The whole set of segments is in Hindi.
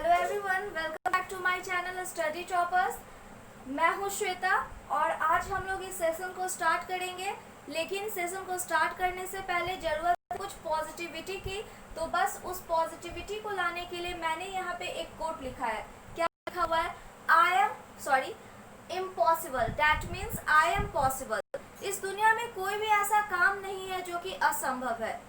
Hello everyone, welcome back to my channel Study Toppers. मैं हूं श्वेता और आज हम लोग इस सेशन को स्टार्ट करेंगे। लेकिन सेशन को स्टार्ट करने से पहले ज़रूरत है कुछ पॉजिटिविटी की, तो बस उस पॉजिटिविटी को लाने के लिए मैंने यहाँ पे एक कोट लिखा है। क्या लिखा हुआ है? I am impossible, that means I am possible. इस दुनिया में कोई भी ऐसा काम नहीं है जो कि असंभव है,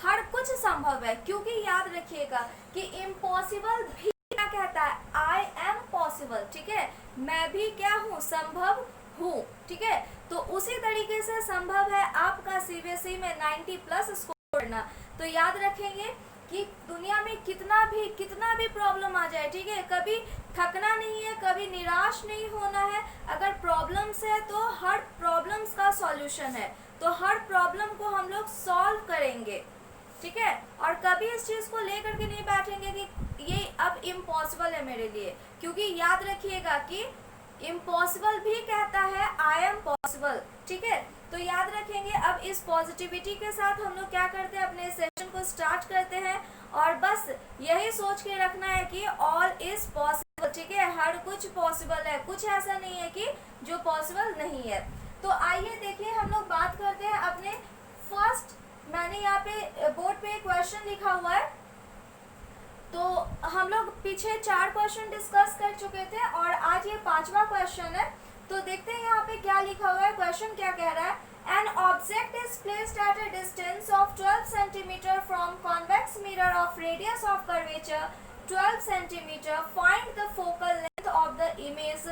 हर कुछ संभव है। क्योंकि याद रखिएगा कि इम्पॉसिबल भी क्या कहता है? I am possible. ठीक है, मैं भी क्या हूँ? संभव हूँ। ठीक है, तो उसी तरीके से संभव है आपका सीबीएसई में 90+ स्कोर करना। तो याद रखेंगे कि दुनिया में कितना भी प्रॉब्लम आ जाए, ठीक है, कभी थकना नहीं है, कभी निराश नहीं होना है। अगर प्रॉब्लम्स है तो हर प्रॉब्लम्स का सॉल्यूशन है, तो हर प्रॉब्लम को हम लोग सॉल्व करेंगे। ठीक है, और कभी इस चीज को लेकर के नहीं बैठेंगे कि ये अब इम्पॉसिबल है मेरे लिए, क्योंकि याद रखिएगा कि इम्पॉसिबल भी कहता है आई एम पॉसिबल। ठीक है, तो याद रखेंगे। अब इस पॉजिटिविटी के साथ हम लोग क्या करते हैं, अपने सेशन को स्टार्ट करते हैं और बस यही सोच के रखना है कि ऑल इज पॉसिबल। ठीक है, हर कुछ पॉसिबल है, कुछ ऐसा नहीं है कि जो पॉसिबल नहीं है। तो आइए देखिए, हम लोग बात करते हैं अपने फर्स्ट। मैंने यहाँ पे बोर्ड पे क्वेश्चन लिखा हुआ है, तो हम लोग पीछे 4 क्वेश्चन डिस्कस कर चुके थे और आज ये 5वां क्वेश्चन है। तो देखते हैं यहाँ पे क्या लिखा हुआ है। क्वेश्चन क्या कह रहा है? An object is placed at a distance of 12 centimetre from convex mirror of radius of curvature 12 centimetre. Find the focal length of the image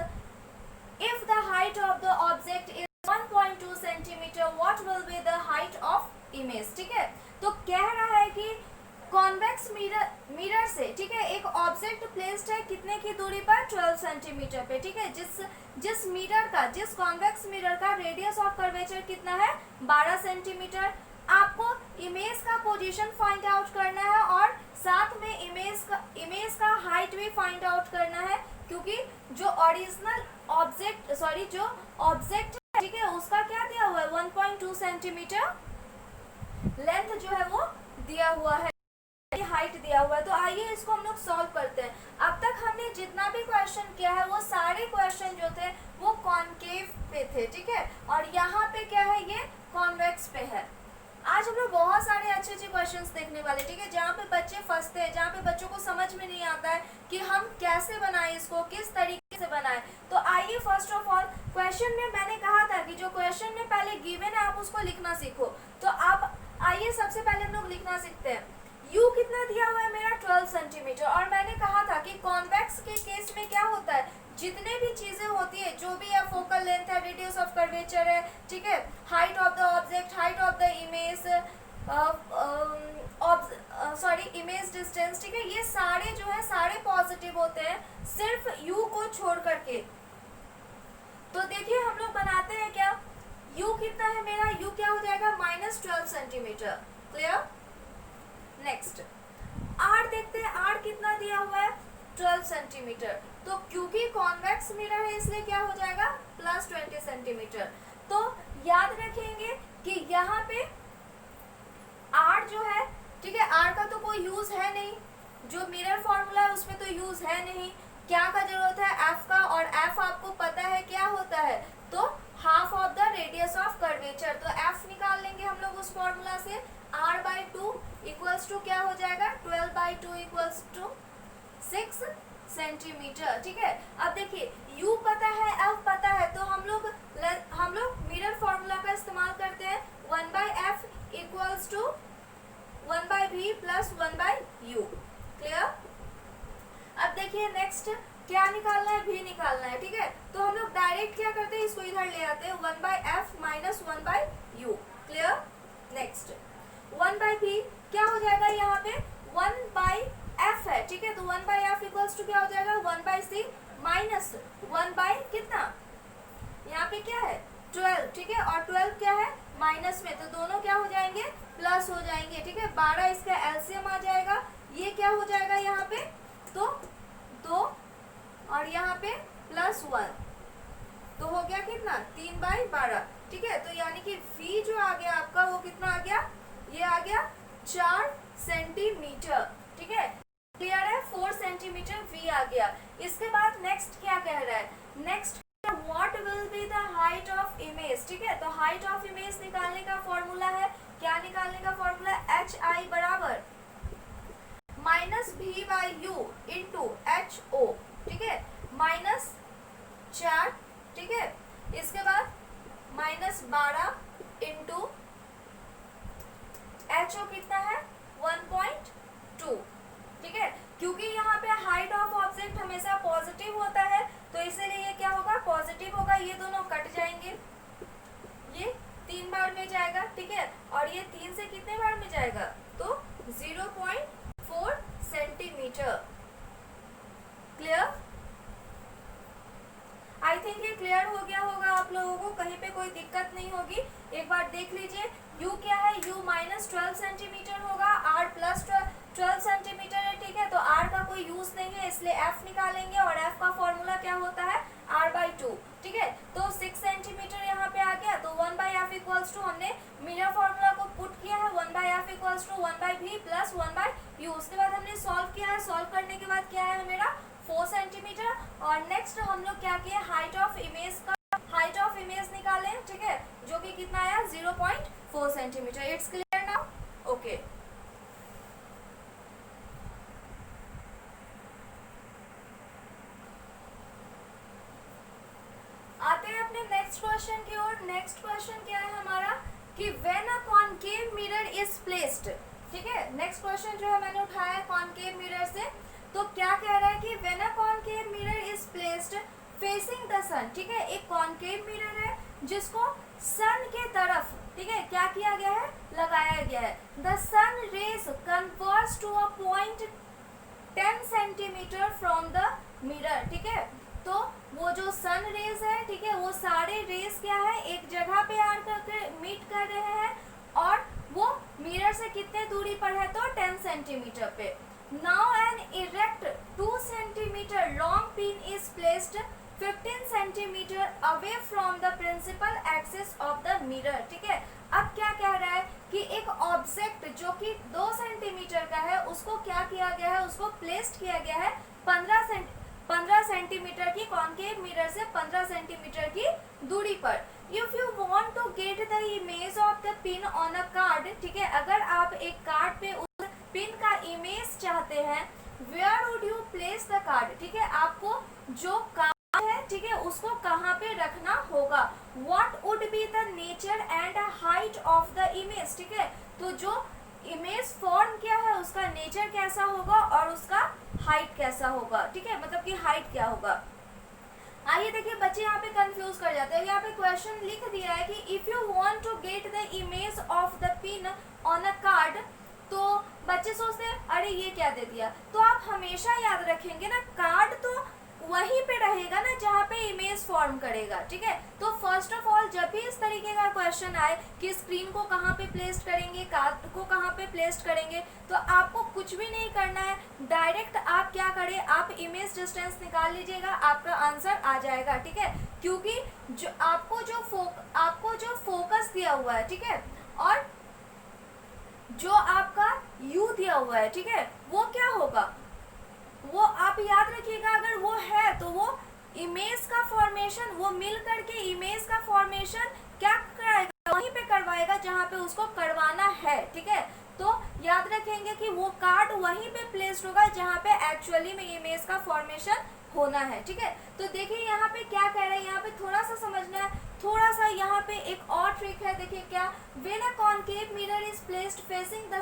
if the height of the object is 1.2 centimetre, what will be the height of image. ठीक है, तो कह रहा है कि कॉन्वेक्स मिरर से, ठीक है, एक ऑब्जेक्ट प्लेस्ड है कितने की दूरी पर? 12 सेंटीमीटर पे। ठीक है, जिस कॉन्वेक्स मिरर का रेडियस ऑफ कर्वेचर कितना है? 12 सेंटीमीटर। आपको इमेज का पोजीशन फाइंड आउट करना है और साथ में इमेज का हाइट भी फाइंड आउट करना है, क्योंकि जो ओरिजिनल ऑब्जेक्ट है, ठीक है, उसका क्या दिया हुआ है? 1.2 सेंटीमीटर लेंथ जो है वो दिया हुआ है, हाइट दिया हुआ है। तो आइए इसको हम लोग सॉल्व करते हैं। अब तक हमने जितना भी क्वेश्चन किया है वो सारे क्वेश्चन जो थे वो कॉनकेव पे थे। ठीक है, और यहाँ पे क्या है? ये कॉन्वेक्स पे है। आज हम लोग बहुत सारे अच्छे क्वेश्चंस देखने वाले, ठीक है, जहाँ पे बच्चे फंसते हैं, जहाँ पे बच्चों को समझ में नहीं आता है कि हम कैसे बनाएं, इसको किस तरीके से बनाएं। तो आइए फर्स्ट ऑफ ऑल, क्वेश्चन में मैंने कहा था कि जो क्वेश्चन में पहले गिवन है आप उसको लिखना सीखो। तो अब आइए सबसे पहले हम लोग लिखना सीखते हैं। U कितना दिया हुआ है मेरा? 12 सेंटीमीटर। और मैंने कहा था कि कॉन्वेक्स के केस में क्या होता है, जितने भी चीजें होती है, जो भी है, फोकल लेंथ है, रेडियस ऑफ कर्वेचर है, ठीक है, height of the object, height of the image, image distance, ठीक है, ये सारे जो है सारे पॉजिटिव होते हैं, सिर्फ U को छोड़ करके। तो देखिए हम लोग बनाते हैं क्या? U कितना है मेरा? U क्या हो जाएगा? -12 सेंटीमीटर। क्लियर? नेक्स्ट R देखते हैं, R कितना दिया हुआ है? 12 सेंटीमीटर। तो क्योंकि कॉन्वेक्स मिरर है इसलिए क्या हो जाएगा? +20 सेंटीमीटर। तो याद रखेंगे कि यहाँ पे R जो है, ठीक है, R का तो कोई यूज है नहीं, जो मिरर फॉर्मूला है उसमें तो यूज है नहीं। क्या का जरूरत है? F का, और F आपको पता है क्या होता है? तो half of the radius of curvature. तो F निकाल लेंगे हम लोग उस फॉर्मूला से। R/2 इक्वल्स टू क्या हो जाएगा? 12/2 इक्वल्स टू 6 सेंटीमीटर। ठीक है, अब देखिए U पता है, F पता है, तो हम लोग मिरर फॉर्मूला का इस्तेमाल करते हैं। 1/F equals to 1/V plus 1/U। Clear? अब देखिए नेक्स्ट क्या निकालना है? V निकालना है। ठीक है, तो हम लोग डायरेक्ट क्या करते हैं, इसको इधर ले आते हैं, 1/F minus 1/U। Clear? Next 1/V क्या हो जाएगा? यहाँ पे 1/F है, ठीक है, तो 1/F इक्वल्स टू क्या हो जाएगा? 1/C माइनस 1/ कितना? यहाँ पे क्या है? 12। ठीक है, और 12 क्या है? माइनस में, तो दोनों क्या हो जाएंगे? प्लस हो जाएंगे। ठीक है, 12 इसका एलसीएम आ जाएगा। ये क्या हो जाएगा यहाँ पे? तो 2 और यहाँ पे +1, तो हो गया कितना? 3/12। ठीक है, तो यानी कि V जो आ गया आपका वो कितना आ गया? ये आ गया 4 सेंटीमीटर। ठीक है, क्लियर है? 4 सेंटीमीटर वी आ गया। इसके बाद नेक्स्ट क्या कह रहा है, next what will be the height of image, ठीक है। तो हाइट ऑफ इमेज निकालने का फॉर्मूला है, क्या निकालने का फॉर्मूला, एच आई बराबर minus v by u into h o, ठीक है, माइनस 4, ठीक है। इसके बाद माइनस 12 इंटू एच ओ कितना है 1.2, ठीक है। क्योंकि यहाँ पे हाइट ऑफ ऑब्जेक्ट हमेशा पॉजिटिव होता है तो इसीलिए ये क्या होगा, पॉजिटिव होगा। ये दोनों कट जाएंगे, ये 3 बार में जाएगा, ठीक है, और ये 3 से कितने बार में जाएगा, तो 0.4 सेंटीमीटर। क्लियर, आई थिंक ये क्लियर हो गया होगा आप लोगों को, कहीं पे कोई दिक्कत नहीं होगी। एक बार देख लीजिए, u क्या है, u माइनस 12 सेंटीमीटर होगा, r प्लस 12 सेंटीमीटर है, ठीक है। तो r का कोई यूज नहीं है इसलिए f निकालेंगे और f का फॉर्मूला क्या होता है, r/2, ठीक है। तो 6 सेंटीमीटर यहाँ पे आ गया, तो 1/f इक्वल्स टू, हमने मिरर फॉर्मूला को पुट किया है, 1/f equals to 1/v plus 1/u। उसके बाद हमने सॉल्व किया है, सॉल्व करने के बाद क्या है मेरा 4 सेंटीमीटर। और नेक्स्ट हम लोग क्या किए, हाइट ऑफ इमेज निकालें, ठीक है, जो कि कितना आया 0.4 centimetre. It's clear now, okay. आते हैं अपने नेक्स्ट क्वेश्चन की ओर। नेक्स्ट क्वेश्चन क्या है हमारा कि when a concave mirror is placed, ठीक है। नेक्स्ट क्वेश्चन जो है मैंने उठाया है कॉनकेव मिरर से, तो क्या कह रहा है कि when a concave mirror is placed facing the sun, ठीक है। एक कॉनकेव मिरर है जिसको सन के तरफ, ठीक है, क्या किया गया है, लगाया गया है। The sun rays converge to a point 10 centimetre from the mirror, ठीक है। तो वो जो सन रेज है, ठीक है, वो सारे रेज क्या है, एक जगह पे आकर मीट कर रहे हैं और वो मिरर से कितने दूरी पर है, तो 10 सेंटीमीटर पे। Now an erect 2 centimeter long pin is placed 15 centimeter away from the principal axis of the mirror, ठीक है। अब क्या कह रहा है कि एक ऑब्जेक्ट जो कि 2 सेंटीमीटर का है उसको क्या किया गया है, उसको प्लेस्ड किया गया है 15 सेंटीमीटर की कॉनकेव मिरर से 15 सेंटीमीटर की दूरी पर। If you want to get the image of the pin on a card, ठीक है, अगर आप एक कार्ड पे उस पिन का इमेज चाहते हैं, where would you place the card, ठीक है, आपको जो कार्ड है, ठीक है, उसको कहाँ पे रखना होगा। What would be the nature and height of the image, ठीक है। तो जो इमेज फॉर्म क्या है, उसका नेचर कैसा होगा और उसका हाइट कैसा होगा, ठीक है, मतलब कि हाइट क्या होगा। आइए देखिए, बच्चे यहाँ पे कंफ्यूज कर जाते हैं। यहाँ पे क्वेश्चन लिख दिया है कि if you want to get the image of the pin on a card, तो बच्चे सोचते हैं अरे ये क्या दे दिया। तो आप हमेशा याद रखेंगे ना, कार्ड तो वहीं पे रहेगा ना जहाँ पे इमेज फॉर्म करेगा, ठीक है। तो फर्स्ट ऑफ ऑल जब भी इस तरीके का क्वेश्चन आए कि स्क्रीन को कहाँ पे प्लेस्ड करेंगे, कार्ड को कहाँ पे प्लेस्ड करेंगे, तो आपको कुछ भी नहीं करना है, डायरेक्ट आप क्या करें, आप इमेज डिस्टेंस निकाल लीजिएगा, आपका आंसर आ जाएगा, ठीक है। क्योंकि जो आपको जो फोकस दिया हुआ है, ठीक है, और जो आपका यू दिया हुआ है, ठीक है, वो क्या होगा, वो आप याद रखिएगा, अगर वो है तो वो इमेज का फॉर्मेशन, वो मिल करके इमेज का फॉर्मेशन क्या कराएगा, वहीं पे करवाएगा जहाँ पे उसको करवाना है, ठीक है। तो याद रखेंगे कि वो कार्ड वहीं पे प्लेस्ड होगा जहाँ पे एक्चुअली में इमेज का फॉर्मेशन होना है, ठीक है। तो देखिए यहाँ पे क्या कह रहे हैं, यहाँ पे थोड़ा सा समझना है, थोड़ा सा यहाँ पे एक और ट्रिक है। देखिए क्या, when a concave mirror is placed facing the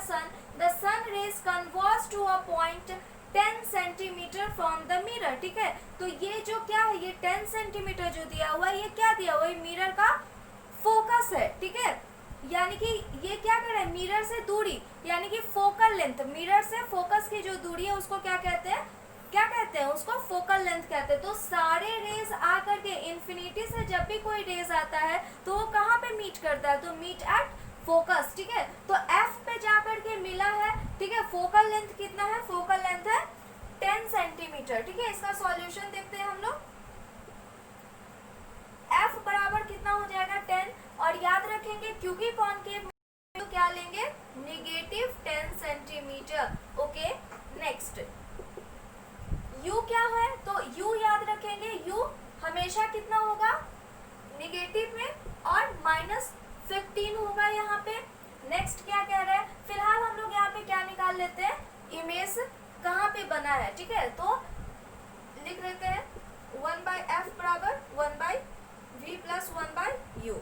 sun rays converge to a point 10 centimetre from the mirror, ठीक है। तो ये जो क्या है, ये 10 सेंटीमीटर जो दिया हुआ है, ये क्या दिया हुआ है, मिरर का फोकस है, ठीक है। यानी कि ये क्या कर रहा है, मिरर से दूरी, यानी कि फोकल लेंथ, मिरर से फोकस की जो दूरी है उसको क्या कहते हैं, उसको फोकल लेंथ कहते हैं। तो सारे रेज आकर के इन्फिनिटी से जब भी कोई रेज आता है तो वो कहाँ पे मीट करता है, तो मीट एट फोकस, ठीक है। तो F पे जाकर के मिला है, ठीक है। फोकल लेंथ कितना है, फोकल लेंथ है 10 सेंटीमीटर, ठीक है। इसका सॉल्यूशन देखते हैं हम लोग। F बराबर कितना हो जाएगा 10, और याद रखेंगे क्योंकि कॉनकेव तो क्या लेंगे, नेगेटिव 10 सेंटीमीटर, ओके। नेक्स्ट पे बना है, ठीक है। तो लिख लेते हैं 1/f बराबर 1/v प्लस 1/u।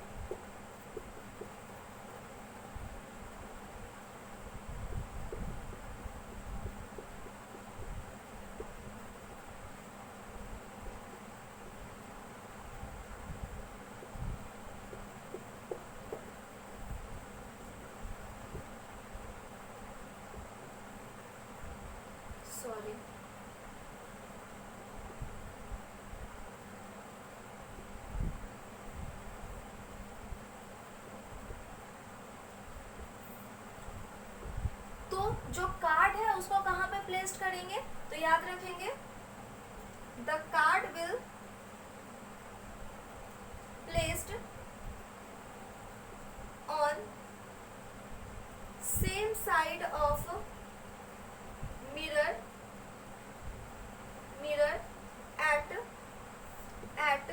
सॉरी, तो जो कार्ड है उसको कहाँ पे प्लेस्ड करेंगे, तो याद रखेंगे the card will placed on same side of mirror at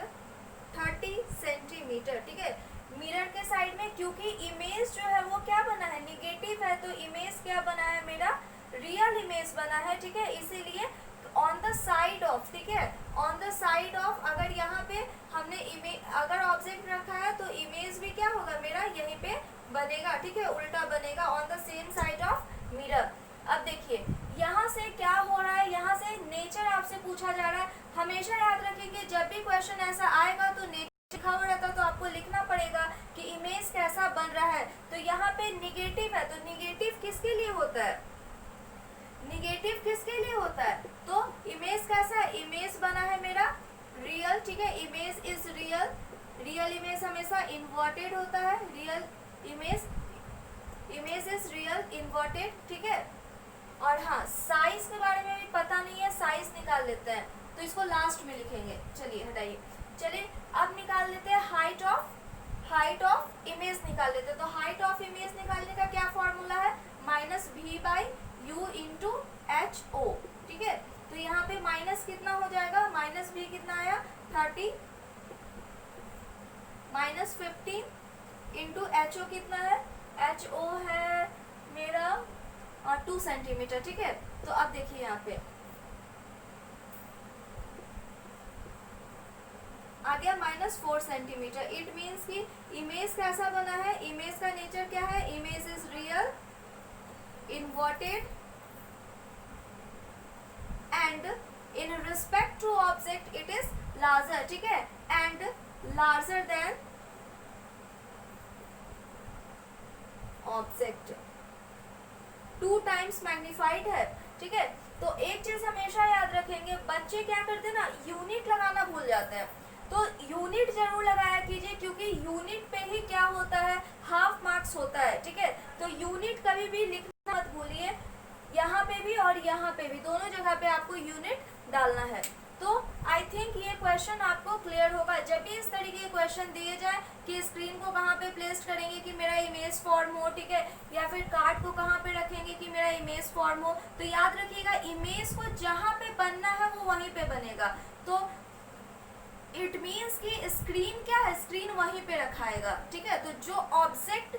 30 centimetre, ठीक है। मिरर के साइड में, क्योंकि इमेज जो है वो क्या बना है, निगेटिव है, तो इमेज क्या बना है मेरा, रियल इमेज बना है, ठीक है। इसीलिए ऑन द साइड ऑफ, ठीक है, ऑन द साइड ऑफ, अगर यहाँ पे हमने इमेज, अगर ऑब्जेक्ट रखा है तो इमेज भी क्या होगा मेरा यहीं पे बनेगा, ठीक है, उल्टा बनेगा, on the same side of mirror. अब देखिए यहाँ से क्या हो रहा है, यहाँ से नेचर आपसे पूछा जा रहा है। हमेशा याद रखिए जब भी क्वेश्चन ऐसा आएगा तो नेचर लिखा हुआ रहता है, तो आपको लिखना पड़ेगा कि इमेज कैसा बन रहा है। तो यहाँ पे निगेटिव है, तो निगेटिव किसके लिए होता है, निगेटिव किसके लिए होता है, तो इमेज कैसा है, इमेज बना है मेरा रियल, ठीक है, image is real, real image हमेशा इन्वर्टेड होता है, real image, image is real inverted, ठीक है। और हाँ, साइज के बारे में भी पता नहीं है, साइज निकाल लेते हैं, तो इसको लास्ट में लिखेंगे। चलिए हटाइए, चलिए अब निकाल लेते हैं हाइट ऑफ इमेज निकाल लेते हैं। तो हाइट ऑफ इमेज निकालने का क्या फॉर्मूला है, -v/u इंटू HO, ठीक है। तो यहाँ पे माइनस कितना हो जाएगा, -v कितना आया 30, -15 इंटू HO कितना है, HO है मेरा 2 सेंटीमीटर, ठीक है। तो अब देखिए यहाँ पे आ गया -4 सेंटीमीटर। इट मीन्स कि इमेज कैसा बना है, इमेज का नेचर क्या है, image is real inverted and in respect to object it is larger, ठीक है, and larger than object, 2 times magnified है, ठीक है। तो एक चीज हमेशा याद रखेंगे, बच्चे क्या करते हैं ना, यूनिट लगाना भूल जाते हैं। तो यूनिट जरूर लगाया कीजिए, क्योंकि यूनिट पे ही क्या होता है, हाफ मार्क्स होता है, ठीक है। तो यूनिट कभी भी लिखना मत भूलिए, यहाँ पे भी और यहाँ पे भी, दोनों जगह पे आपको यूनिट डालना है। तो आई थिंक ये क्वेश्चन आपको क्लियर होगा। जब भी इस तरीके के क्वेश्चन दिए जाए कि स्क्रीन को कहाँ पे प्लेस करेंगे कि मेरा इमेज फॉर्म हो, ठीक है, या फिर कार्ड को कहाँ पे रखेंगे कि मेरा इमेज फॉर्म हो, तो याद रखिएगा इमेज को जहाँ पे बनना है वो वहीं पे बनेगा। तो इट मीन्स कि स्क्रीन क्या है, स्क्रीन वहीं पे रखाएगा, ठीक है। तो जो ऑब्जेक्ट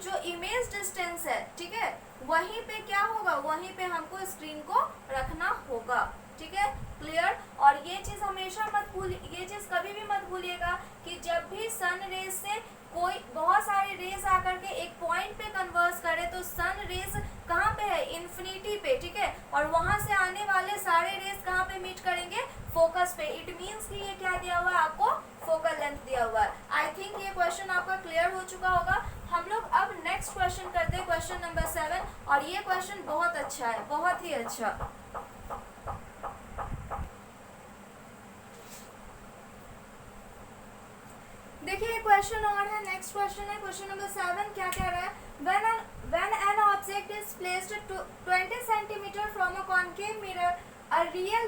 जो इमेज डिस्टेंस है, ठीक है, वहीं पे क्या होगा, वहीं पे हमको स्क्रीन को रखना होगा, ठीक है, क्लियर। और ये चीज हमेशा मत भूलिए, ये चीज कभी भी मत भूलिएगा कि जब भी सन रेज से कोई बहुत सारे रेज आकर के एक पॉइंट पे कन्वर्स करे, तो सन रेज कहाँ पे है, इन्फिनिटी पे, ठीक है, और वहां से आने वाले सारे रेज कहाँ पे मीट करेंगे, फोकस पे। इट मीन्स कि ये क्या दिया हुआ है आपको, फोकल लेंथ दिया हुआ है। आई थिंक ये क्वेश्चन आपका क्लियर हो चुका होगा। हम लोग अब नेक्स्ट क्वेश्चन करते हैं, क्वेश्चन नंबर 7, और ये क्वेश्चन बहुत अच्छा है, बहुत ही अच्छा। देखिए क्वेश्चन और है, नेक्स्ट क्वेश्चन है क्वेश्चन नंबर 7। क्या कह रहा है, when an object is placed 20 centimeter from a concave mirror, a real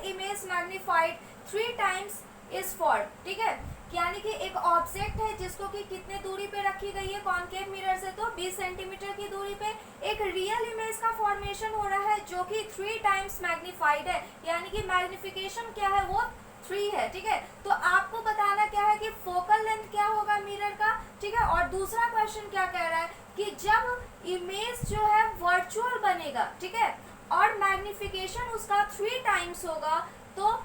image magnified 3 times is formed, ठीक है। यानी कि एक ऑब्जेक्ट है जिसको कि कितने दूरी पे रखी गई है कॉन्केव मिरर से, तो 20 सेंटीमीटर की दूरी पे एक रियल इमेज का फॉर्मेशन हो रहा है जो कि 3 टाइम्स मैग्नीफाइड है, यानी कि मैग्निफिकेशन क्या है, वो 3 है, ठीक है। तो आपको बताना क्या है कि फोकल लेंथ क्या होगा मिरर का, ठीक है। और दूसरा क्वेश्चन क्या कह रहा है कि जब इमेज जो है वर्चुअल बनेगा, ठीक है, और मैग्निफिकेशन उसका 3 टाइम्स होगा, तो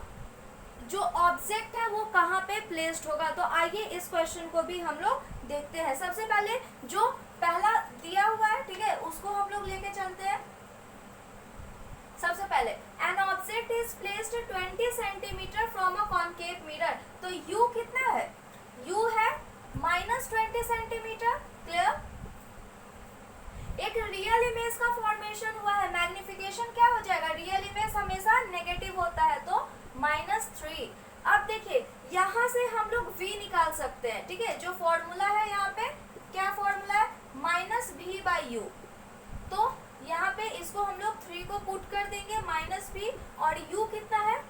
जो ऑब्जेक्ट है वो कहाँ पे प्लेस्ड होगा। तो आइए इस क्वेश्चन को भी हम लोग देखते हैं। सबसे पहले जो पहला दिया हुआ है, ठीक है, उसको हम लोग लेके चलते हैं। सबसे पहले an object is placed 20 centimetre from a concave mirror. तो u कितना है, u है -20 सेंटीमीटर। क्लियर। एक रियल इमेज का फॉर्मेशन हुआ है, मैग्निफिकेशन क्या हो जाएगा, रियल इमेज हमेशा नेगेटिव होता है, तो -3। अब देखिए यहाँ से हम लोग v निकाल सकते हैं, ठीक है, जो फॉर्मूला है यहाँ पे क्या फॉर्मूला है, -v/u। तो यहाँ पे इसको हम लोग 3 को पुट कर देंगे, -v, और u कितना है,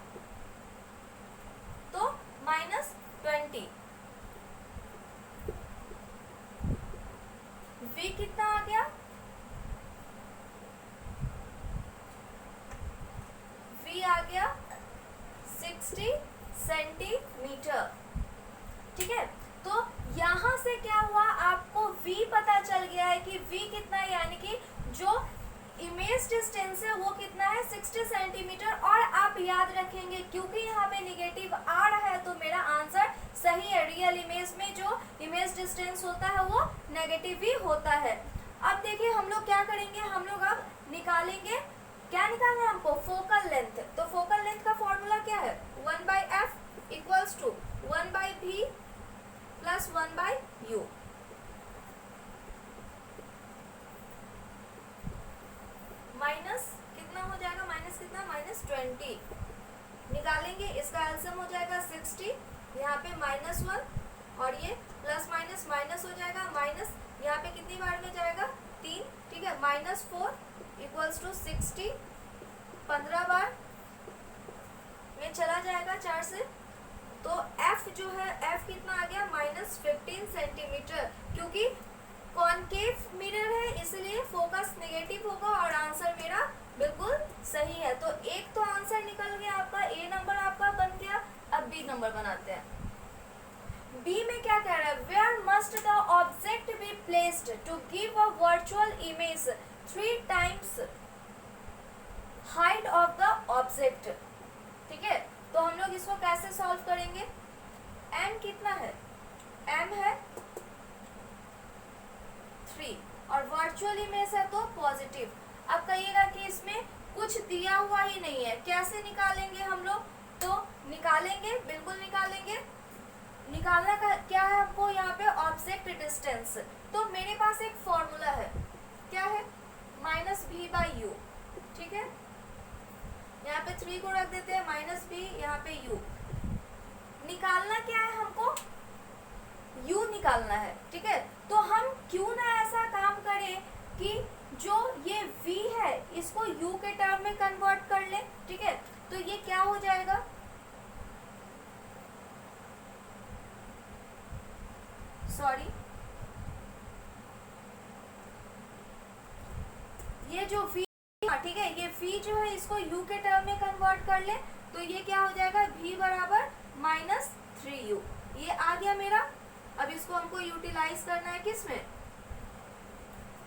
तो -20। v कितना आ गया, v आ गया 60 सेंटीमीटर, ठीक है। तो यहाँ से क्या हुआ, आपको v पता चल गया है कि v कितना है, यानी कि जो इमेज डिस्टेंस है वो कितना है, 60 सेंटीमीटर। और आप याद रखेंगे क्योंकि यहाँ पे निगेटिव आ रहा है तो मेरा आंसर सही है। रियल इमेज में जो इमेज डिस्टेंस होता है वो नेगेटिव ही होता है। अब देखिए हम लोग क्या करेंगे, हम लोग अब निकालेंगे, क्या निकालना है हमको, फोकल लेंथ। तो फोकल लेंथ का फॉर्मूला क्या है, 1/f equals to 1/v plus 1/u। Minus कितना हो जाएगा, माइनस कितना, -20 निकालेंगे, इसका एलसीएम हो जाएगा 60, यहाँ पे -1 और ये प्लस माइनस माइनस हो जाएगा, माइनस यहाँ पे कितनी बार में जाएगा, 3, ठीक है, -4 इक्वल्स टू 60, 15 बार में चला जाएगा 4 से। तो f जो है, f कितना आ गया, -15 सेंटीमीटर। क्योंकि कॉनकेव मिरर है इसलिए फोकस नेगेटिव होगा और आंसर मेरा बिल्कुल सही है। तो एक तो आंसर निकल गया आपका, ए नंबर आपका बन गया। अब बी नंबर बनाते हैं। बी में क्या कह रहा है, where must the object be placed to give a virtual image 3 times height of the object, ठीक है। तो हम लोग इसको कैसे सॉल्व करेंगे, m कितना है, m है 3 और वर्चुअल इमेज है तो पॉजिटिव। अब कहिएगा कि इसमें कुछ दिया हुआ ही नहीं है, कैसे निकालेंगे हम लोग, तो निकालेंगे, बिल्कुल निकालेंगे। निकालना का क्या है हमको, यहाँ पे ऑब्जेक्ट डिस्टेंस। तो मेरे पास एक फॉर्मूला है, क्या है, -v/u, ठीक है। यहाँ पे 3 को रख देते हैं, -v, यहाँ पे u। निकालना क्या है हमको, u निकालना है, ठीक है। तो हम क्यों ना ऐसा काम करें कि जो ये v है इसको u के टर्म में कन्वर्ट कर ले, ठीक है। तो ये क्या हो जाएगा, सॉरी, ये जो v, ठीक है, ये v जो है इसको u के टर्म में कन्वर्ट कर ले, तो ये क्या हो जाएगा, v बराबर -3u। ये आ गया मेरा। अब इसको हमको यूटिलाइज करना है किस में,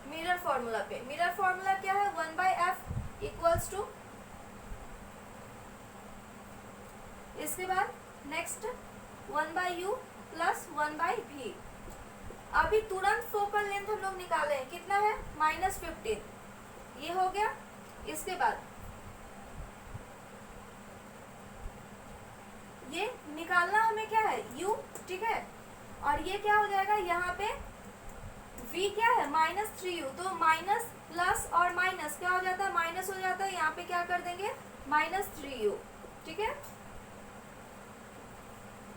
मिरर फॉर्मूला पे। मिरर फॉर्मूला क्या है, 1/f इक्वल्स टू, इसके बाद नेक्स्ट 1/u प्लस 1/v। अभी तुरंत फोकल लेंथ हम लोग निकाले हैं, कितना है, -15, ये हो गया। इसके बाद ये निकालना हमें क्या है, u, ठीक है, और ये क्या हो जाएगा, यहाँ पे v क्या है, -3u। तो माइनस प्लस और माइनस क्या हो जाता है, माइनस हो जाता है, यहाँ पे क्या कर देंगे, -3u, ठीक है।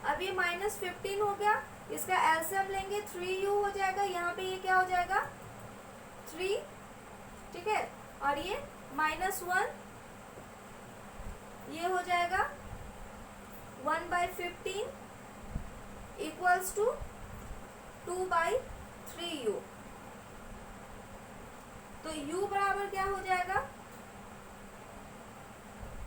अब ये -15 हो गया, इसका एलसीएम लेंगे, 3u हो जाएगा, यहाँ पे ये क्या हो जाएगा, 3, ठीक है, और ये -1, ये हो जाएगा 1/15 इक्वल्स टू 2/3u। तो u बराबर क्या हो जाएगा,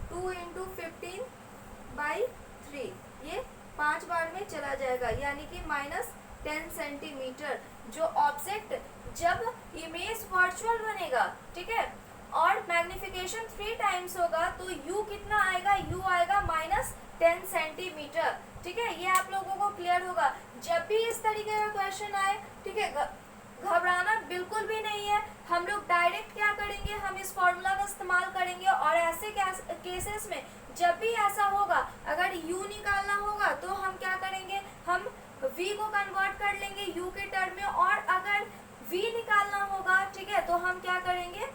2 × 15/3, ये 5 बार में चला जाएगा, यानी कि -10 सेंटीमीटर। जो ऑब्जेक्ट जब इमेज वर्चुअल वर्चुअल बनेगा, ठीक है। और मैग्निफिकेशन 3 टाइम्स होगा तो u कितना आएगा, u आएगा -10 सेंटीमीटर, ठीक है। ये आप लोगों को क्लियर होगा। जब भी इस तरीके का क्वेश्चन आए, ठीक है, घबराना बिल्कुल भी नहीं है। हम लोग डायरेक्ट क्या करेंगे, हम इस फॉर्मूला का इस्तेमाल करेंगे और ऐसे केसेस में जब भी ऐसा होगा, अगर u निकालना होगा तो हम क्या करेंगे, हम v को कन्वर्ट कर लेंगे u के टर्म में, और अगर v निकालना होगा, ठीक है, तो हम क्या करेंगे,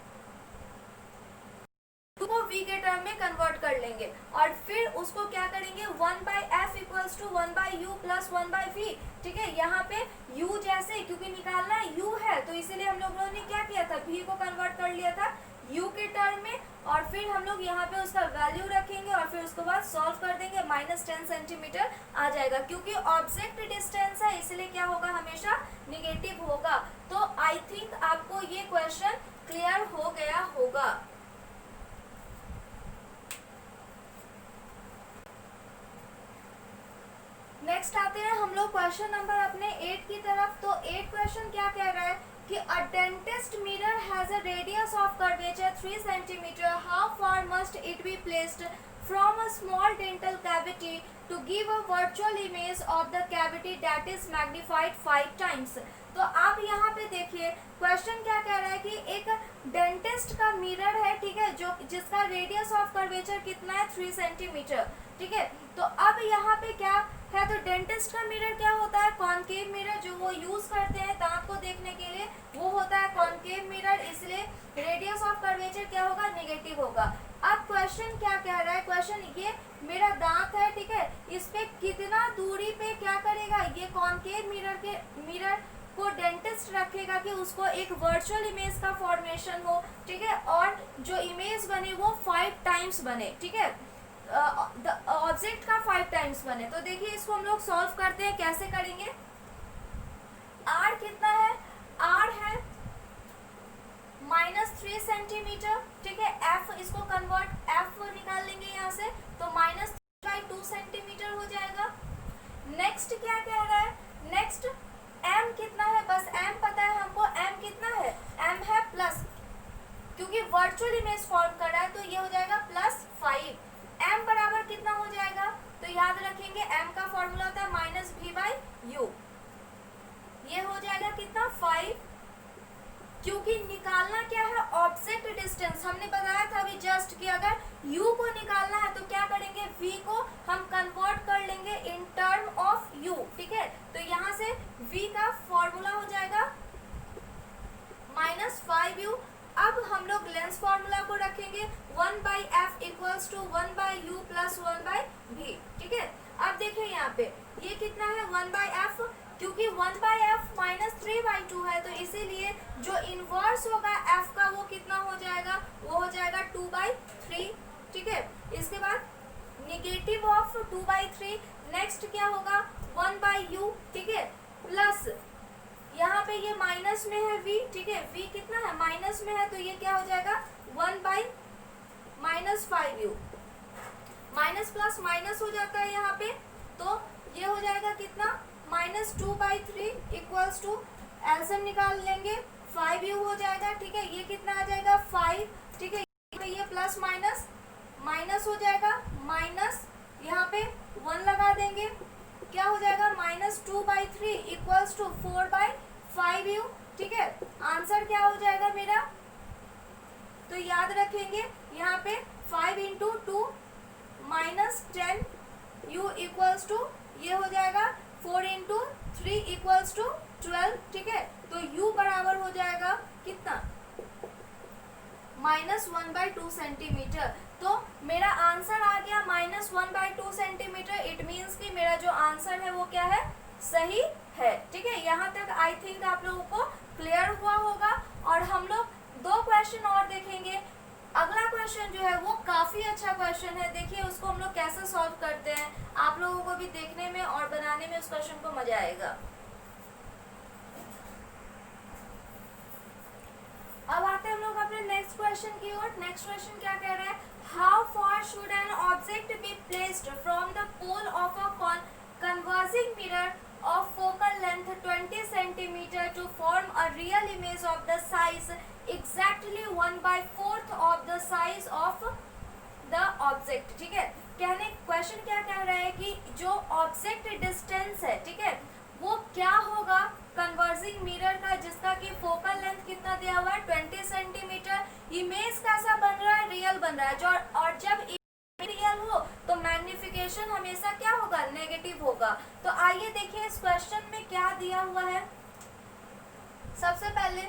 को v के टर्म में कन्वर्ट कर लेंगे और फिर उसको क्या करेंगे, 1/f equals to 1/u plus 1/v, ठीक है। यहाँ पे u जैसे, क्योंकि निकालना u है तो इसीलिए हम लोगों ने क्या किया था, v को कन्वर्ट कर लिया था u के टर्म में, और फिर हम लोग यहाँ पे उसका वैल्यू रखेंगे और फिर उसके बाद सॉल्व कर देंगे, -10 सेंटीमीटर आ जाएगा। क्योंकि ऑब्जेक्ट डिस्टेंस है इसलिए क्या होगा, हमेशा निगेटिव होगा। तो आई थिंक आपको ये क्वेश्चन क्लियर हो गया होगा। नेक्स्ट आते हैं हम लोग क्वेश्चन नंबर अपने 8 की तरफ। तो 8 क्वेश्चन क्या कह रहा है कि a dentist mirror has a radius of curvature 3 centimetre, how far must it be placed from a small dental cavity to give a virtual image of the cavity that is magnified 5 times. तो आप यहाँ पे देखिए क्वेश्चन क्या कह रहा है कि एक डेंटिस्ट का मिरर है, ठीक है, जो जिसका रेडियस ऑफ कर्वेचर कितना है, 3 सेंटीमीटर, ठीक है। तो अब यहाँ पे क्या है, तो डेंटिस्ट का मिरर क्या होता है, कॉनकेव मिरर, जो वो यूज करते हैं दांत को देखने के लिए, वो होता है कॉनकेव मिरर, इसलिए रेडियस ऑफ कर्वेचर क्या होगा, नेगेटिव होगा। अब क्वेश्चन क्या कह रहा है, क्वेश्चन ये मेरा दांत है, ठीक है, इस पे कितना दूरी पे क्या करेगा, ये कॉनकेव मिरर को डेंटिस्ट रखेगा कि उसको एक वर्चुअल इमेज का फॉर्मेशन हो, ठीक है, और जो इमेज बने वो 5 टाइम्स बने, ठीक है, ऑब्जेक्ट का 5 टाइम्स बने। तो देखिए इसको हम लोग सॉल्व करते हैं, कैसे करेंगे। r कितना है, r है -3 सेंटीमीटर, ठीक है। f इसको कन्वर्ट, f निकाल लेंगे यहाँ से, तो -3/2 सेंटीमीटर हो जाएगा। नेक्स्ट क्या कह रहा है, नेक्स्ट m कितना है, बस m पता है हमको, m कितना है, m है प्लस, क्योंकि वर्चुअल इमेज फॉर्म कर रहा है तो ये हो जाएगा +5। m बराबर कितना हो जाएगा, तो याद रखेंगे m का फॉर्मूला होता है -v/u, ये हो जाएगा कितना, 5, क्योंकि निकालना क्या है, ऑब्जेक्ट डिस्टेंस। हमने बताया था अभी जस्ट कि अगर u को निकालना है तो क्या करेंगे, v को हम कन्वर्ट कर लेंगे इन टर्म ऑफ u, ठीक है। तो यहाँ से v का फॉर्मूला हो जाएगा -5u। अब हम लोग लेंस फॉर्मूला को रखेंगे, 1/f equals to 1/u plus 1/v, ठीक है। अब देखिए यहाँ पे ये कितना है, 1/f, क्योंकि 1/f -3/2 है तो इसीलिए जो इनवर्स होगा f का वो कितना हो जाएगा, वो हो जाएगा 2/3, ठीक है। इसके बाद निगेटिव ऑफ 2/3, नेक्स्ट क्या होगा, 1/u, ठीक है, प्लस यहाँ पे ये माइनस में है v, ठीक है, v कितना है, माइनस में है, तो ये क्या हो जाएगा 1/-5u, माइनस प्लस माइनस हो जाता है यहाँ पे, तो ये हो जाएगा कितना, -2/3 इक्वल्स टू, एलसीएम निकाल लेंगे, 5u हो जाएगा, ठीक है। ये कितना आ जाएगा 5, ठीक है, ये प्लस माइनस माइनस हो जाएगा, माइनस यहाँ पे 1 लगा देंगे, क्या हो जाएगा, -2/3 इक्वल्स टू 4/5u, ठीक है। आंसर क्या हो जाएगा मेरा, तो याद रखेंगे यहाँ पे 5 × 2 -10u इक्वल्स टू, ये हो जाएगा 4 × 3 इक्वल्स टू 12, ठीक है। तो u बराबर हो जाएगा कितना, -1/2 सेंटीमीटर। तो मेरा आंसर आ गया -1/2 सेंटीमीटर। इट मीन्स कि मेरा जो आंसर है वो क्या है, सही है, ठीक है। यहाँ तक आई थिंक आप लोगों को क्लियर हुआ होगा। और हम लोग 2 क्वेश्चन और देखेंगे। अगला क्वेश्चन जो है वो काफी अच्छा क्वेश्चन है, देखिए उसको हम लोग कैसे सॉल्व करते हैं, आप लोगों को भी देखने में और बनाने में उस क्वेश्चन को मजा आएगा। अब आते हैं हम लोग अपने नेक्स्ट क्वेश्चन की ओर। नेक्स्ट क्वेश्चन क्या कह रहा है, how far should an object be placed from the pole of a converging mirror of focal length 20 cm to form a real image of the size exactly 1/4 of the size of the object. ठीक है, कहने क्वेश्चन क्या कह रहा है कि जो ऑब्जेक्ट डिस्टेंस है, ठीक है, वो क्या होगा कन्वर्जिंग मिरर का, जिसका कि फोकल लेंथ कितना दिया हुआ है 20 सेंटीमीटर। इमेज कैसा बन रहा है, रियल बन रहा है। जो और जब रियल हो तो मैग्निफिकेशन हमेशा क्या होगा, नेगेटिव होगा। तो आइए देखिए इस क्वेश्चन में क्या दिया हुआ है। सबसे पहले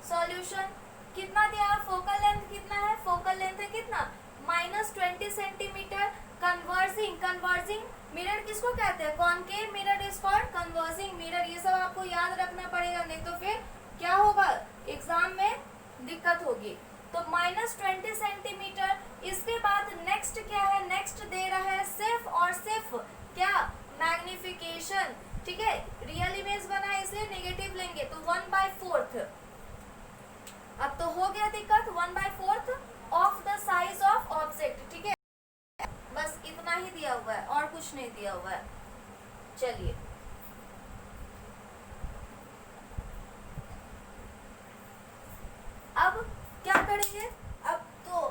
सॉल्यूशन कितना दिया है, फोकल लेंथ कितना है, फोकल लेंथ है कितना -20 सेंटीमीटर। कन्वर्जिंग मिरर किसको कहते हैं, concave mirror is called converging mirror. ये सब आपको याद रखना पड़ेगा, नहीं तो फिर क्या होगा, एग्जाम में दिक्कत होगी। तो -20 सेंटीमीटर। इसके बाद नेक्स्ट क्या है, नेक्स्ट दे रहा है सिर्फ और सिर्फ क्या, मैग्निफिकेशन। ठीक है, रियल इमेज बना है इसलिए नेगेटिव लेंगे, तो 1/4। अब तो हो गया दिक्कत, 1/4 of the size of object. ठीक है, बस इतना ही दिया हुआ है और कुछ नहीं दिया हुआ है। चलिए अब क्या करेंगे, अब तो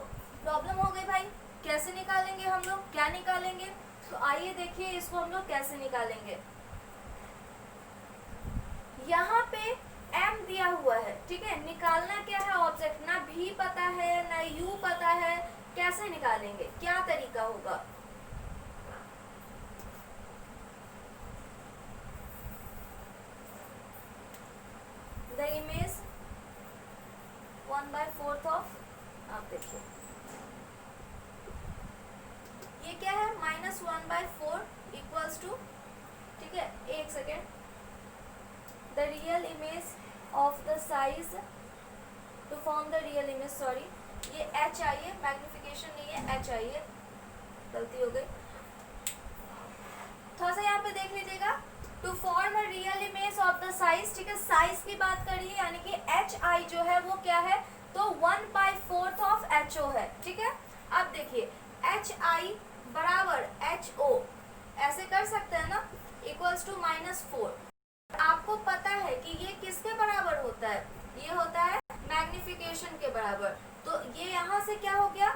प्रॉब्लम हो गई भाई, कैसे निकालेंगे हम लोग, क्या निकालेंगे। तो आइए देखिए इसको हम लोग कैसे निकालेंगे। यहाँ पे m दिया हुआ है, ठीक है, निकालना क्या है ऑब्जेक्ट, ना v पता है ना u पता है, कैसे निकालेंगे, क्या तरीका होगा। द इमेज 1/4 ऑफ, आप देखिए ये क्या है, -1/4 इक्वल्स टू, ठीक है, एक second, the real image of the size to form the real image, sorry ये h आइए, मैग्निफिकेशन नहीं है, h आइए, गलती हो गई। थोड़ा सा यहाँ पे देख लीजिएगा, to form a real image of the size, ठीक है, साइज की बात करिए, यानी कि hi जो है वो क्या है, तो 1/4 ऑफ ho है। ठीक है, अब देखिए hi बराबर ho, ऐसे कर सकते हैं ना, इक्वल्स टू -4। आपको पता है कि ये किसके बराबर होता है, ये होता है मैग्निफिकेशन के बराबर। तो ये यहाँ से क्या हो गया,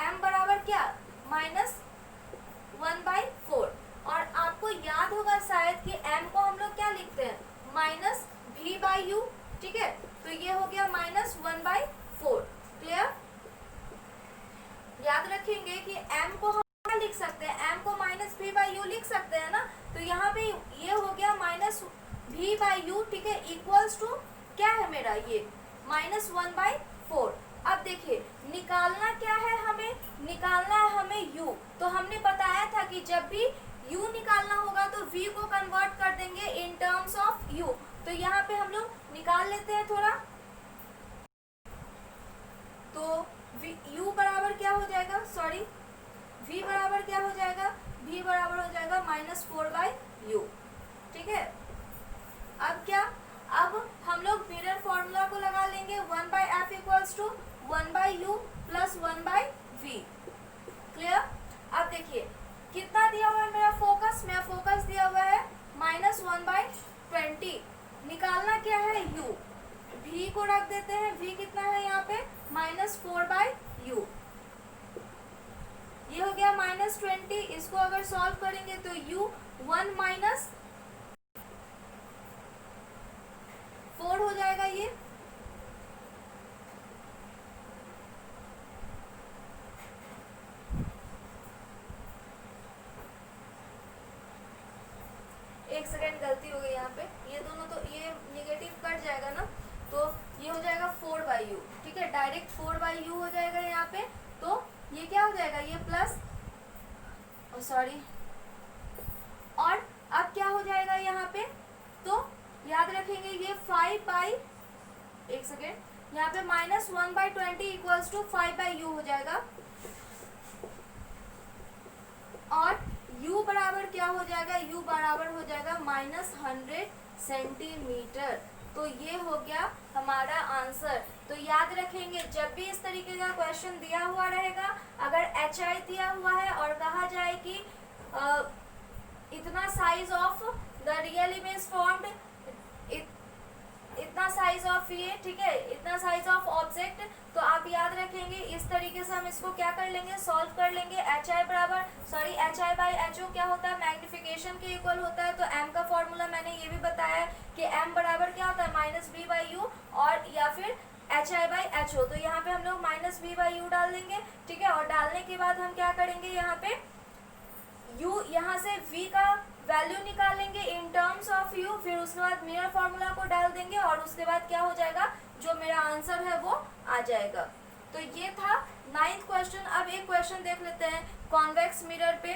m बराबर क्या, -1/4। और आपको याद होगा शायद कि m को हम लोग क्या लिखते हैं, -v/u। ठीक है, तो ये हो गया -1/4। क्लियर, याद रखेंगे कि m को हम क्या लिख सकते हैं, m को -v/u लिख सकते हैं ना। तो यहाँ पे ये हो गया -v/u, ठीक है, इक्वल्स टू क्या है मेरा, ये -1/4। अब देखिए निकालना क्या है हमें, निकालना है हमें u। तो हमने बताया था कि जब भी u निकालना होगा तो v को कन्वर्ट कर देंगे इन टर्म्स ऑफ u। तो यहाँ पे हम लोग निकाल लेते हैं थोड़ा, तो u बराबर क्या हो जाएगा, सॉरी v बराबर क्या हो जाएगा, v बराबर हो जाएगा -4/u। ठीक है, अब क्या, अब हम लोग मिरर फॉर्मूला को लगा लेंगे, 1/f equals to 1/u plus 1/v। Clear, अब देखिए कितना दिया हुआ है मेरा फोकस, मेरा फोकस दिया हुआ है -1/20। निकालना क्या है, u, v को रख देते हैं, v कितना है यहाँ पे -4/u। ये हो गया -20, इसको अगर सॉल्व करेंगे तो u 1 -4 हो जाएगा ये। एक सेकेंड, गलती हो गई यहाँ पे, ये दोनों तो ये नेगेटिव कट जाएगा ना, तो ये हो जाएगा 4/u। ठीक है, डायरेक्ट 4/u हो जाएगा यहाँ पे। तो ये क्या हो जाएगा, ये प्लस, सॉरी, और अब क्या हो जाएगा यहाँ पे, तो याद रखेंगे ये 5/, एक सेकेंड, यहाँ पे -1/20 इक्वल्स टू 5/u हो जाएगा। और u बराबर क्या हो जाएगा, u बराबर हो जाएगा -100 सेंटीमीटर। तो ये हो गया हमारा आंसर। तो याद रखेंगे जब भी इस तरीके का क्वेश्चन दिया हुआ रहेगा, अगर hi दिया हुआ है और कहा जाए कि इतना size of the real image formed इतना साइज ऑफ ये, ठीक है, इतना साइज ऑफ ऑब्जेक्ट। तो आप याद रखेंगे इस तरीके से हम इसको क्या कर लेंगे, सॉल्व कर लेंगे। H i by h o क्या होता है, मैग्निफिकेशन के इक्वल होता है। तो एम का फॉर्मूला मैंने ये भी बताया है कि एम बराबर क्या होता है, माइनस बी बाई यू, और या फिर h i by h o. तो यहाँ पे हम लोग माइनस बी बाई यू डाल देंगे, ठीक है। और डालने के बाद हम क्या करेंगे, यहाँ पे u, यहाँ से v का वैल्यू निकालेंगे इन टर्म्स ऑफ u, फिर उसके बाद मिरर फॉर्मूला को डाल देंगे और उसके बाद क्या हो जाएगा, जो मेरा आंसर है वो आ जाएगा। तो ये था 9th क्वेश्चन। अब एक क्वेश्चन देख लेते हैं कॉन्वेक्स मिरर पे।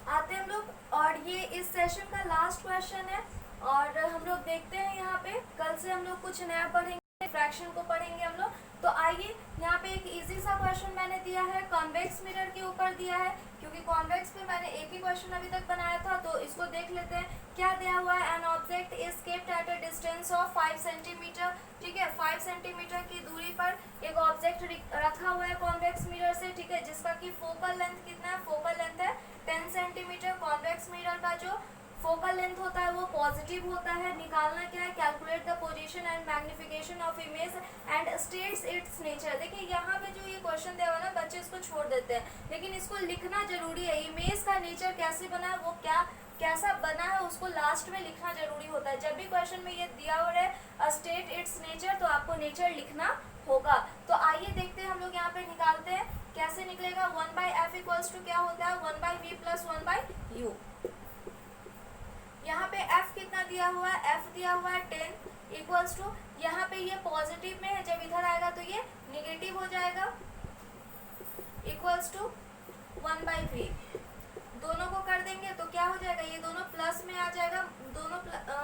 आते हैं हम लोग, और ये इस सेशन का लास्ट क्वेश्चन है। और हम लोग देखते हैं यहाँ पे, कल से हम लोग कुछ नया पढ़ेंगे, फ्रैक्शन को पढ़ेंगे हम लोग। तो आइए, यहाँ पे एक इजी सा क्वेश्चन मैंने दिया है, कॉन्वेक्स मिरर के ऊपर दिया है, क्योंकि कॉन्वेक्स पे मैंने एक ही क्वेश्चन अभी तक बनाया था। तो इसको देख लेते हैं क्या दिया हुआ है। An object is kept at a distance of 5 centimetre, ठीक है। 5 सेंटीमीटर की दूरी पर एक ऑब्जेक्ट रखा हुआ है कॉन्वेक्स मिरर से, ठीक है, जिसका की फोकल लेंथ कितना है, फोकल लेंथ है 10 सेंटीमीटर। कॉन्वेक्स मिरर का जो फोकल लेंथ होता है वो पॉजिटिव होता है। निकालना क्या है, calculate the position and magnification of image and states it's nature. देखिए यहाँ पे जो ये क्वेश्चन दिया हुआ ना, बच्चे इसको छोड़ देते हैं, लेकिन इसको लिखना जरूरी है। इमेज का नेचर कैसे बना है, वो कैसा बना है, उसको लास्ट में लिखना जरूरी होता है। जब भी क्वेश्चन में ये दिया हुआ है स्टेट इट्स नेचर, तो आपको नेचर लिखना होगा। तो आइए देखते हैं, हम लोग यहाँ पे निकालते हैं, कैसे निकलेगा। 1/f इक्वल्स टू क्या होता है, 1/v प्लस 1/u। यहाँ पे f कितना दिया हुआ है, f दिया हुआ है 10 इक्वल्स टू, यहाँ पे ये पॉजिटिव में है, जब इधर आएगा तो ये निगेटिव हो जाएगा, इक्वल्स टू 1/v। दोनों को कर देंगे तो क्या हो जाएगा, ये दोनों प्लस में आ जाएगा, दोनों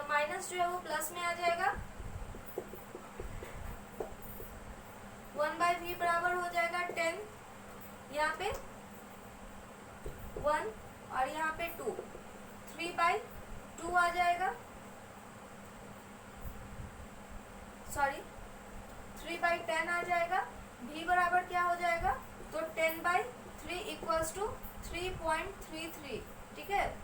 माइनस जो है वो प्लस में आ जाएगा। 1/v बराबर हो जाएगा 10, यहाँ पे 1 और यहाँ पे 2, 3/2 आ जाएगा, सॉरी 3/10 आ जाएगा। v बराबर क्या हो जाएगा, तो 10/3 इक्वल्स टू 3.33, ठीक है,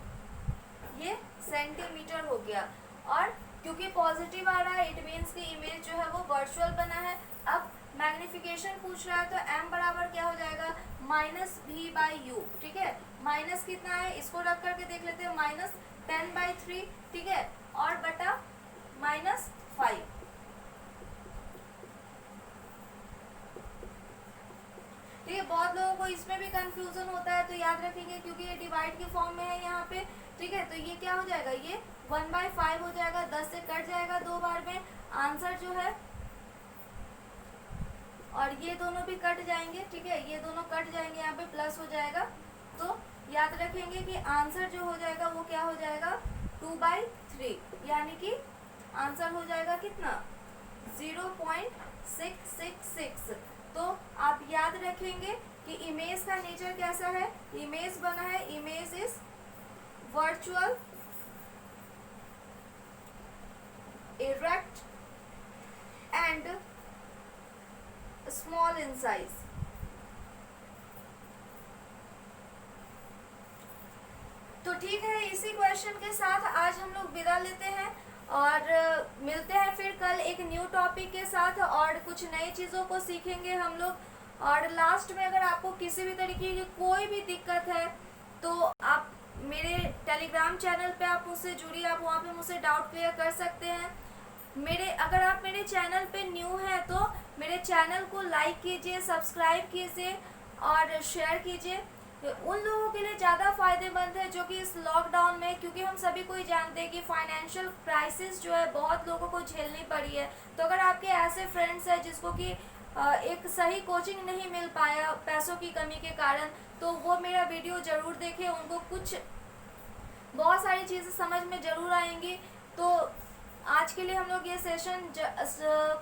ये सेंटीमीटर हो गया। और क्योंकि पॉजिटिव आ रहा है, इट मीन्स की इमेज जो है वो वर्चुअल बना है। अब मैग्निफिकेशन पूछ रहा है, तो m बराबर क्या हो जाएगा, -v/u, ठीक है। माइनस कितना है, इसको रख करके देख लेते हैं, -10/3, ठीक है, और बटा -5। ठीक है, बहुत लोगों को इसमें भी कंफ्यूजन होता है, तो याद रखेंगे क्योंकि ये डिवाइड के फॉर्म में है यहाँ पे, ठीक है। तो ये क्या हो जाएगा, ये 1/5 हो जाएगा, 10 से कट जाएगा 2 बार में, आंसर जो है, और ये दोनों भी कट जाएंगे, ठीक है, ये दोनों कट जाएंगे, यहाँ पे प्लस हो जाएगा। तो याद रखेंगे कि आंसर जो हो जाएगा वो क्या हो जाएगा, 2/3, यानी कि आंसर हो जाएगा कितना, 0.666। तो आप याद रखेंगे कि इमेज का नेचर कैसा है, इमेज बना है, image is virtual, erect and small in size. तो ठीक है, इसी क्वेश्चन के साथ आज हम लोग विदा लेते हैं और मिलते हैं फिर कल एक न्यू टॉपिक के साथ, और कुछ नई चीज़ों को सीखेंगे हम लोग। और लास्ट में अगर आपको किसी भी तरीके की कोई भी दिक्कत है तो आप मेरे टेलीग्राम चैनल पे आप मुझसे जुड़िए, आप वहाँ पे मुझसे डाउट क्लियर कर सकते हैं। अगर आप मेरे चैनल पे न्यू हैं तो मेरे चैनल को लाइक कीजिए, सब्सक्राइब कीजिए और शेयर कीजिए। उन लोगों के लिए ज़्यादा फायदेमंद है जो कि इस लॉकडाउन में, क्योंकि हम सभी को ही जानते हैं कि फाइनेंशियल क्राइसिस जो है बहुत लोगों को झेलनी पड़ी है। तो अगर आपके ऐसे फ्रेंड्स हैं जिसको कि एक सही कोचिंग नहीं मिल पाया पैसों की कमी के कारण, तो वो मेरा वीडियो ज़रूर देखें, उनको कुछ बहुत सारी चीज़ें समझ में ज़रूर आएंगी। तो आज के लिए हम लोग ये सेशन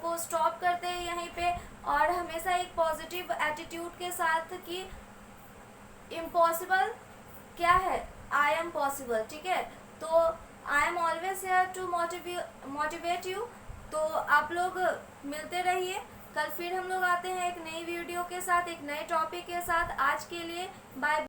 को स्टॉप करते हैं यहीं पे, और हमेशा एक पॉजिटिव एटीट्यूड के साथ कि इम्पॉसिबल क्या है, आई एम पॉसिबल, ठीक है। तो I am always here to motivate you. तो आप लोग मिलते रहिए, कल फिर हम लोग आते हैं एक नई वीडियो के साथ, एक नए टॉपिक के साथ। आज के लिए बाय।